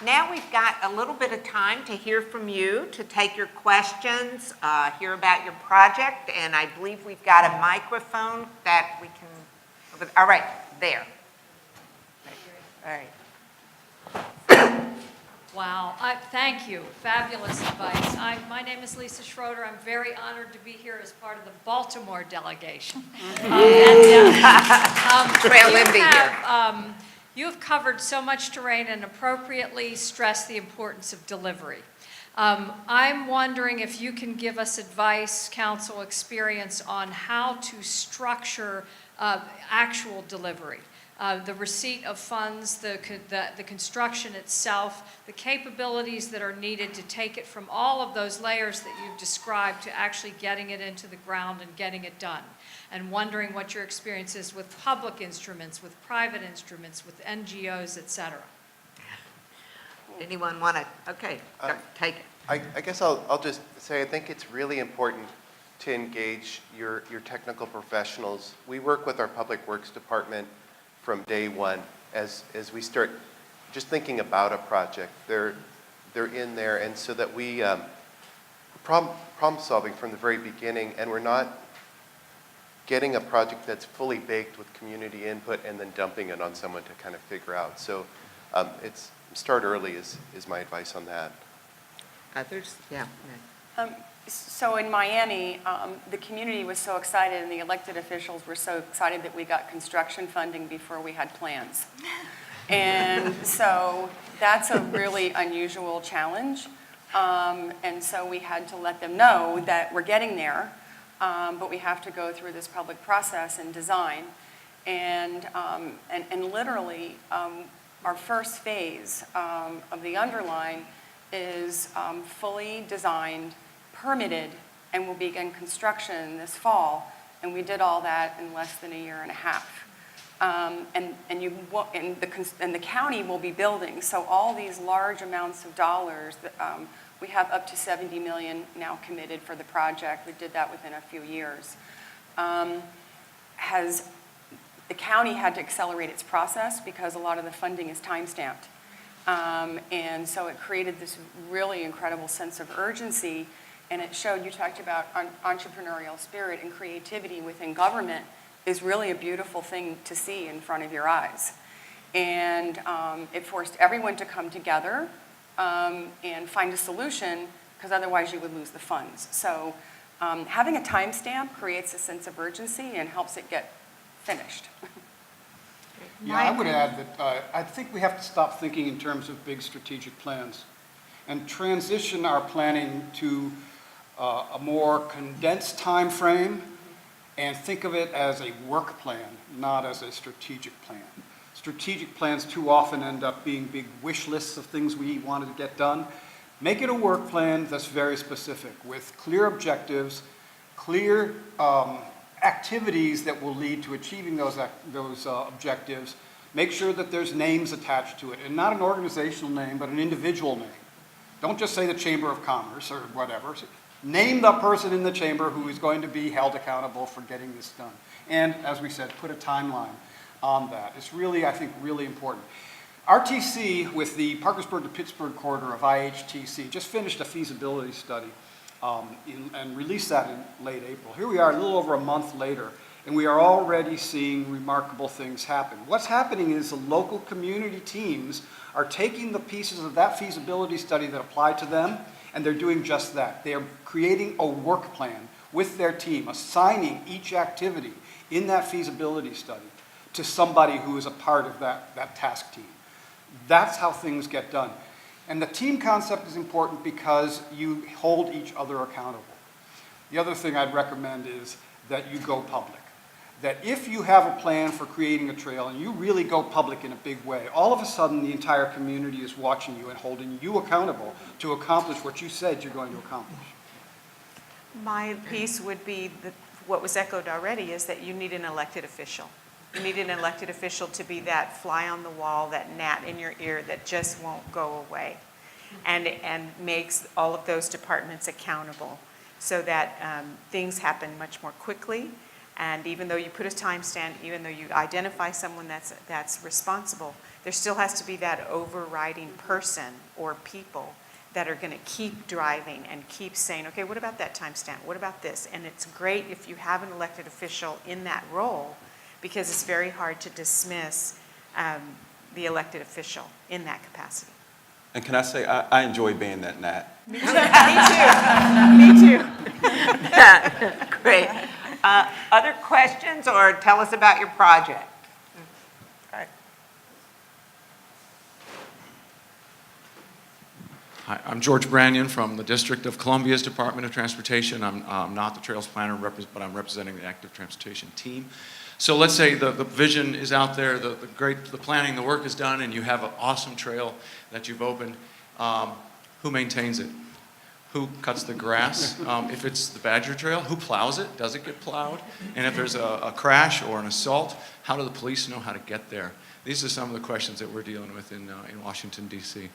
S1: Now we've got a little bit of time to hear from you, to take your questions, hear about your project, and I believe we've got a microphone that we can, all right, there. All right.
S10: Wow, thank you. Fabulous advice. My name is Lisa Schroeder. I'm very honored to be here as part of the Baltimore delegation.
S1: Trail envy here.
S10: You have covered so much terrain and appropriately stressed the importance of delivery. I'm wondering if you can give us advice, council experience on how to structure actual delivery. The receipt of funds, the construction itself, the capabilities that are needed to take it from all of those layers that you've described to actually getting it into the ground and getting it done. And wondering what your experience is with public instruments, with private instruments, with NGOs, et cetera.
S1: Anyone want to, okay, take it.
S5: I guess I'll just say I think it's really important to engage your technical professionals. We work with our Public Works Department from day one as we start just thinking about a project. They're in there, and so that we problem solving from the very beginning, and we're not getting a project that's fully baked with community input and then dumping it on someone to kind of figure out. So it's start early is my advice on that.
S1: Others? Yeah.
S9: So in Miami, the community was so excited and the elected officials were so excited that we got construction funding before we had plans. And so that's a really unusual challenge. And so we had to let them know that we're getting there, but we have to go through this public process and design. And literally, our first phase of the Underline is fully designed, permitted, and will begin construction this fall. And we did all that in less than a year and a half. And the county will be building. So all these large amounts of dollars, we have up to $70 million now committed for the project. We did that within a few years. The county had to accelerate its process because a lot of the funding is time-stamped. And so it created this really incredible sense of urgency, and it showed, you talked about entrepreneurial spirit and creativity within government is really a beautiful thing to see in front of your eyes. And it forced everyone to come together and find a solution, because otherwise you would lose the funds. So having a timestamp creates a sense of urgency and helps it get finished.
S6: Yeah, I would add that I think we have to stop thinking in terms of big strategic plans and transition our planning to a more condensed time frame and think of it as a work plan, not as a strategic plan. Strategic plans too often end up being big wish lists of things we wanted to get done. Make it a work plan that's very specific with clear objectives, clear activities that will lead to achieving those objectives. Make sure that there's names attached to it, and not an organizational name, but an individual name. Don't just say the Chamber of Commerce or whatever. Name the person in the chamber who is going to be held accountable for getting this done. And as we said, put a timeline on that. It's really, I think, really important. RTC, with the Parkersburg to Pittsburgh corridor of IHTC, just finished a feasibility study and released that in late April. Here we are a little over a month later, and we are already seeing remarkable things happen. What's happening is the local community teams are taking the pieces of that feasibility study that apply to them, and they're doing just that. They are creating a work plan with their team, assigning each activity in that feasibility study to somebody who is a part of that task team. That's how things get done. And the team concept is important because you hold each other accountable. The other thing I'd recommend is that you go public. That if you have a plan for creating a trail and you really go public in a big way, all of a sudden the entire community is watching you and holding you accountable to accomplish what you said you're going to accomplish.
S2: My piece would be what was echoed already, is that you need an elected official. You need an elected official to be that fly on the wall, that gnat in your ear that just won't go away, and makes all of those departments accountable so that things happen much more quickly. And even though you put a timestamp, even though you identify someone that's responsible, there still has to be that overriding person or people that are going to keep driving and keep saying, okay, what about that timestamp? What about this? And it's great if you have an elected official in that role, because it's very hard to dismiss the elected official in that capacity.
S7: And can I say, I enjoy being that gnat.
S2: Me too. Me too.
S1: Great. Other questions, or tell us about your project?
S11: Hi, I'm George Brannion from the District of Columbia's Department of Transportation. I'm not the Trails Planner, but I'm representing the Active Transportation team. So let's say the vision is out there, the planning, the work is done, and you have an awesome trail that you've opened. Who maintains it? Who cuts the grass? If it's the Badger Trail, who plows it? Does it get plowed? And if there's a crash or an assault, how do the police know how to get there? These are some of the questions that we're dealing with in Washington, D.C.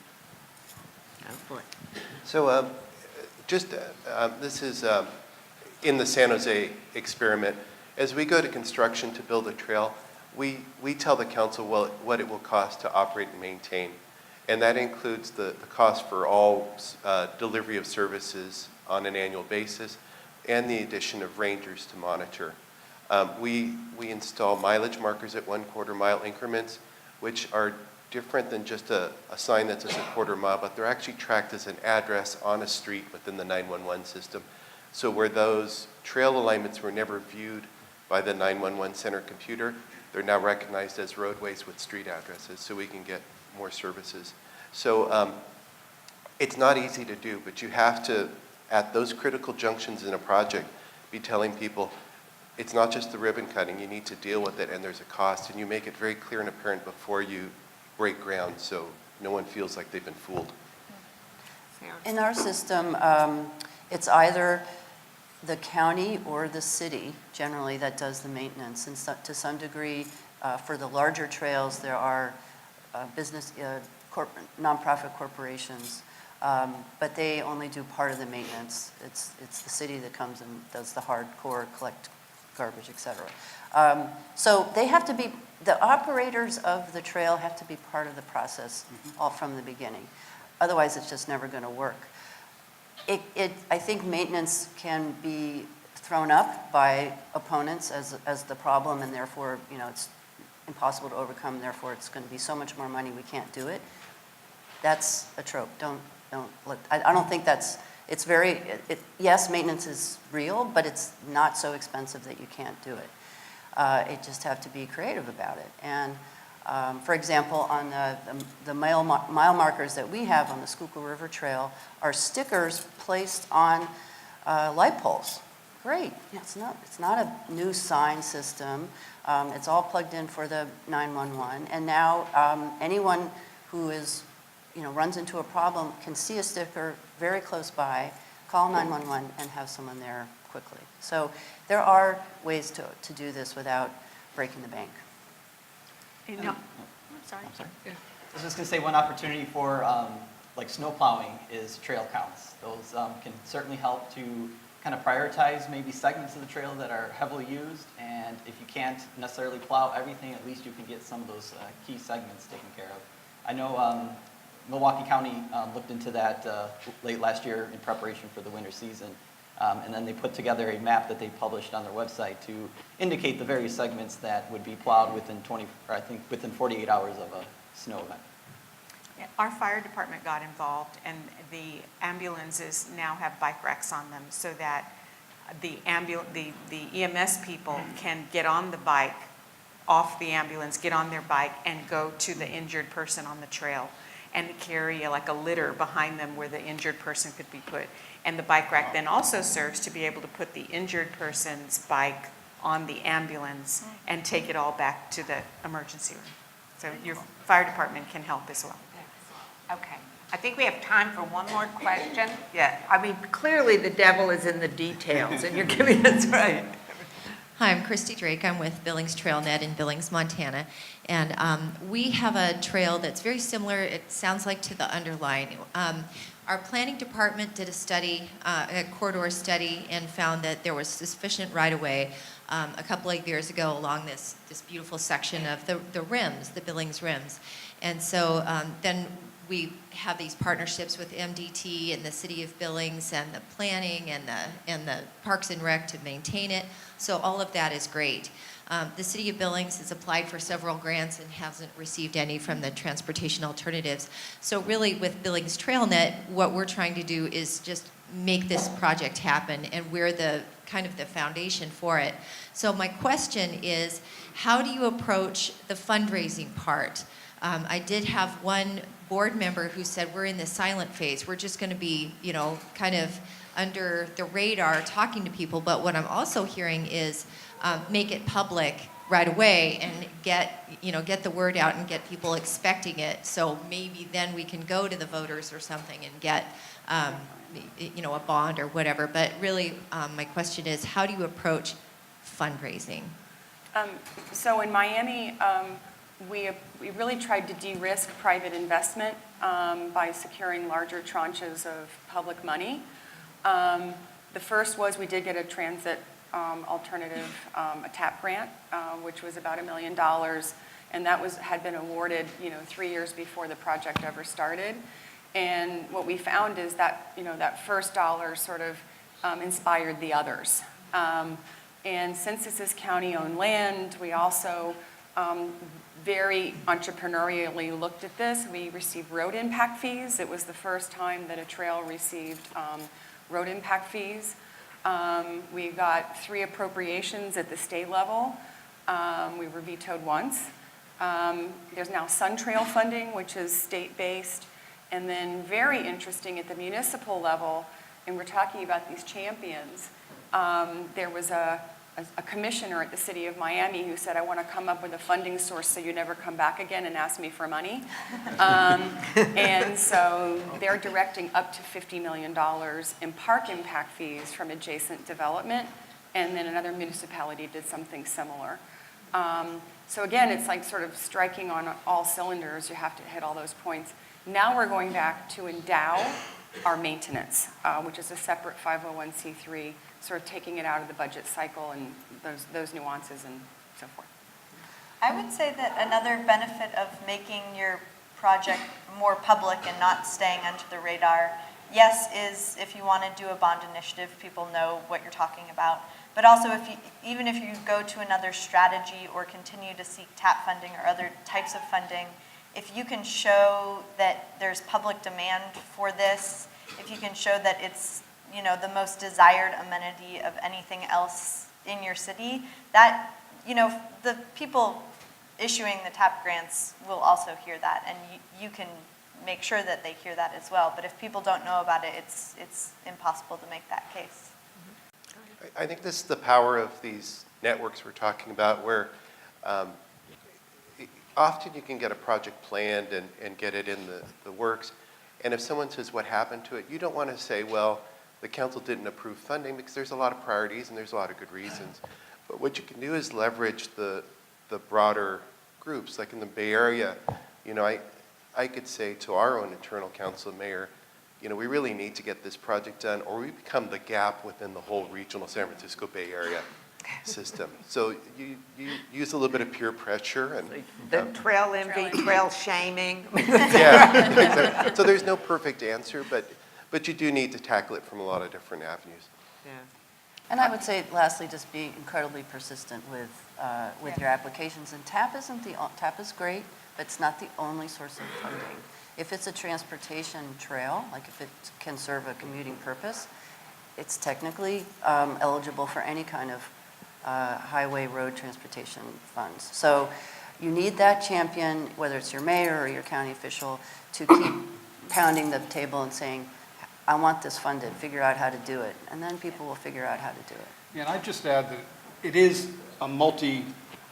S5: So this is in the San Jose experiment. As we go to construction to build a trail, we tell the council what it will cost to operate and maintain. And that includes the cost for all delivery of services on an annual basis and the addition of rangers to monitor. We install mileage markers at 1/4 mile increments, which are different than just a sign that says a 1/4 mile, but they're actually tracked as an address on a street within the 911 system. So where those trail alignments were never viewed by the 911 center computer, they're now recognized as roadways with street addresses, so we can get more services. So it's not easy to do, but you have to, at those critical junctions in a project, be telling people, it's not just the ribbon cutting, you need to deal with it, and there's a cost, and you make it very clear and apparent before you break ground, so no one feels like they've been fooled.
S8: In our system, it's either the county or the city, generally, that does the maintenance. And to some degree, for the larger trails, there are nonprofit corporations, but they only do part of the maintenance. It's the city that comes and does the hardcore, collect garbage, et cetera. So they have to be, the operators of the trail have to be part of the process all from the beginning. Otherwise, it's just never going to work. I think maintenance can be thrown up by opponents as the problem, and therefore, it's impossible to overcome, therefore it's going to be so much more money we can't do it. That's a trope. I don't think that's, it's very, yes, maintenance is real, but it's not so expensive that you can't do it. You just have to be creative about it. And for example, on the mile markers that we have on the Schuylkill River Trail are stickers placed on light poles. Great. It's not a new sign system. It's all plugged in for the 911. And now anyone who is, runs into a problem can see a sticker very close by, call 911, and have someone there quickly. So there are ways to do this without breaking the bank.
S2: I'm sorry.
S4: I was just going to say one opportunity for like snow plowing is trail counts. Those can certainly help to kind of prioritize maybe segments of the trail that are heavily used, and if you can't necessarily plow everything, at least you can get some of those key segments taken care of. I know Milwaukee County looked into that late last year in preparation for the winter season, and then they put together a map that they published on their website to indicate the various segments that would be plowed within 48 hours of a snow event.
S2: Our fire department got involved, and the ambulances now have bike racks on them so that the EMS people can get on the bike, off the ambulance, get on their bike, and go to the injured person on the trail and carry like a litter behind them where the injured person could be put. And the bike rack then also serves to be able to put the injured person's bike on the ambulance and take it all back to the emergency room. So your fire department can help as well.
S1: Okay. I think we have time for one more question. Yeah, I mean, clearly the devil is in the details, and you're giving us right.
S12: Hi, I'm Christy Drake. I'm with Billings TrailNet in Billings, Montana. And we have a trail that's very similar, it sounds like, to the Underline. Our planning department did a study, a corridor study, and found that there was sufficient right-of-way a couple of years ago along this beautiful section of the rims, the Billings rims. And so then we have these partnerships with MDT and the City of Billings and the planning and the Parks and Rec to maintain it. So all of that is great. The City of Billings has applied for several grants and hasn't received any from the transportation alternatives. So really with Billings TrailNet, what we're trying to do is just make this project happen, and we're the kind of the foundation for it. So my question is, how do you approach the fundraising part? I did have one board member who said, we're in the silent phase. We're just going to be, you know, kind of under the radar talking to people. But what I'm also hearing is make it public right away and get the word out and get people expecting it. So maybe then we can go to the voters or something and get, a bond or whatever. But really, my question is, how do you approach fundraising?
S9: So in Miami, we really tried to de-risk private investment by securing larger tranches of public money. The first was we did get a transit alternative, a TAP grant, which was about $1 million, and that had been awarded, 3 years before the project ever started. And what we found is that, that first dollar sort of inspired the others. And since this is county-owned land, we also very entrepreneurially looked at this. We received road impact fees. It was the first time that a trail received road impact fees. We got 3 appropriations at the state level. We were vetoed once. There's now Sun Trail funding, which is state-based. And then very interesting at the municipal level, and we're talking about these champions, there was a commissioner at the city of Miami who said, I want to come up with a funding source so you never come back again and ask me for money. And so they're directing up to $50 million in park impact fees from adjacent development, and then another municipality did something similar. So again, it's like sort of striking on all cylinders. You have to hit all those points. Now we're going back to endow our maintenance, which is a separate 501c3, sort of taking it out of the budget cycle and those nuances and so forth.
S3: I would say that another benefit of making your project more public and not staying under the radar, yes, is if you want to do a bond initiative, people know what you're talking about. But also, even if you go to another strategy or continue to seek TAP funding or other types of funding, if you can show that there's public demand for this, if you can show that it's, the most desired amenity of anything else in your city, that, the people issuing the TAP grants will also hear that, and you can make sure that they hear that as well. But if people don't know about it, it's impossible to make that case.
S5: I think this is the power of these networks we're talking about, where often you can get a project planned and get it in the works. And if someone says, what happened to it, you don't want to say, well, the council didn't approve funding, because there's a lot of priorities and there's a lot of good reasons. But what you can do is leverage the broader groups. Like in the Bay Area, I could say to our own internal council mayor, we really need to get this project done, or we become the gap within the whole regional San Francisco Bay Area system. So you use a little bit of peer pressure and
S1: The trail envy, trail shaming.
S5: yeah, exactly. So there's no perfect answer, but you do need to tackle it from a lot of different avenues.
S1: Yeah.
S8: And I would say, lastly, just be incredibly persistent with your applications. And TAP is great, but it's not the only source of funding. If it's a transportation trail, like if it can serve a commuting purpose, it's technically eligible for any kind of highway road transportation funds. So you need that champion, whether it's your mayor or your county official, to keep pounding the table and saying, I want this funded, figure out how to do it. And then people will figure out how to do it.
S6: Yeah, and I'd just add that it is a multi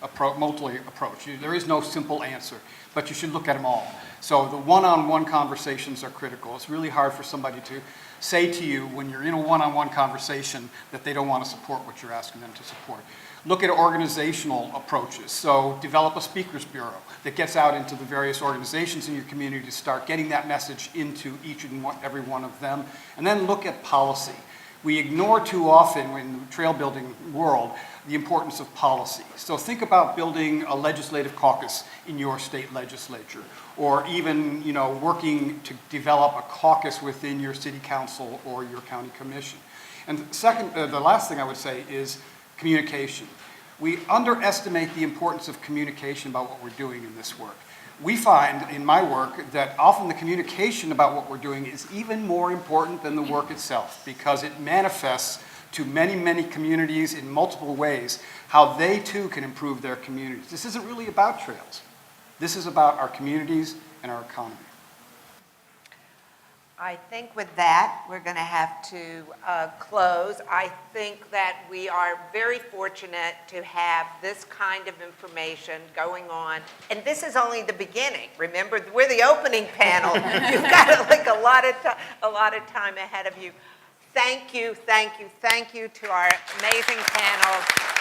S6: approach. There is no simple answer, but you should look at them all. So the one-on-one conversations are critical. It's really hard for somebody to say to you when you're in a one-on-one conversation that they don't want to support what you're asking them to support. Look at organizational approaches. So develop a speakers bureau that gets out into the various organizations in your community to start getting that message into each and every one of them. And then look at policy. We ignore too often in the trail building world the importance of policy. So think about building a legislative caucus in your state legislature, or even working to develop a caucus within your city council or your county commission. And second, the last thing I would say is communication. We underestimate the importance of communication about what we're doing in this work. We find in my work that often the communication about what we're doing is even more important than the work itself, because it manifests to many, many communities in multiple ways how they too can improve their communities. This isn't really about trails. This is about our communities and our economy.
S1: I think with that, we're going to have to close. I think that we are very fortunate to have this kind of information going on. And this is only the beginning. Remember, we're the opening panel. You've got like a lot of time ahead of you. Thank you, thank you, thank you to our amazing panel.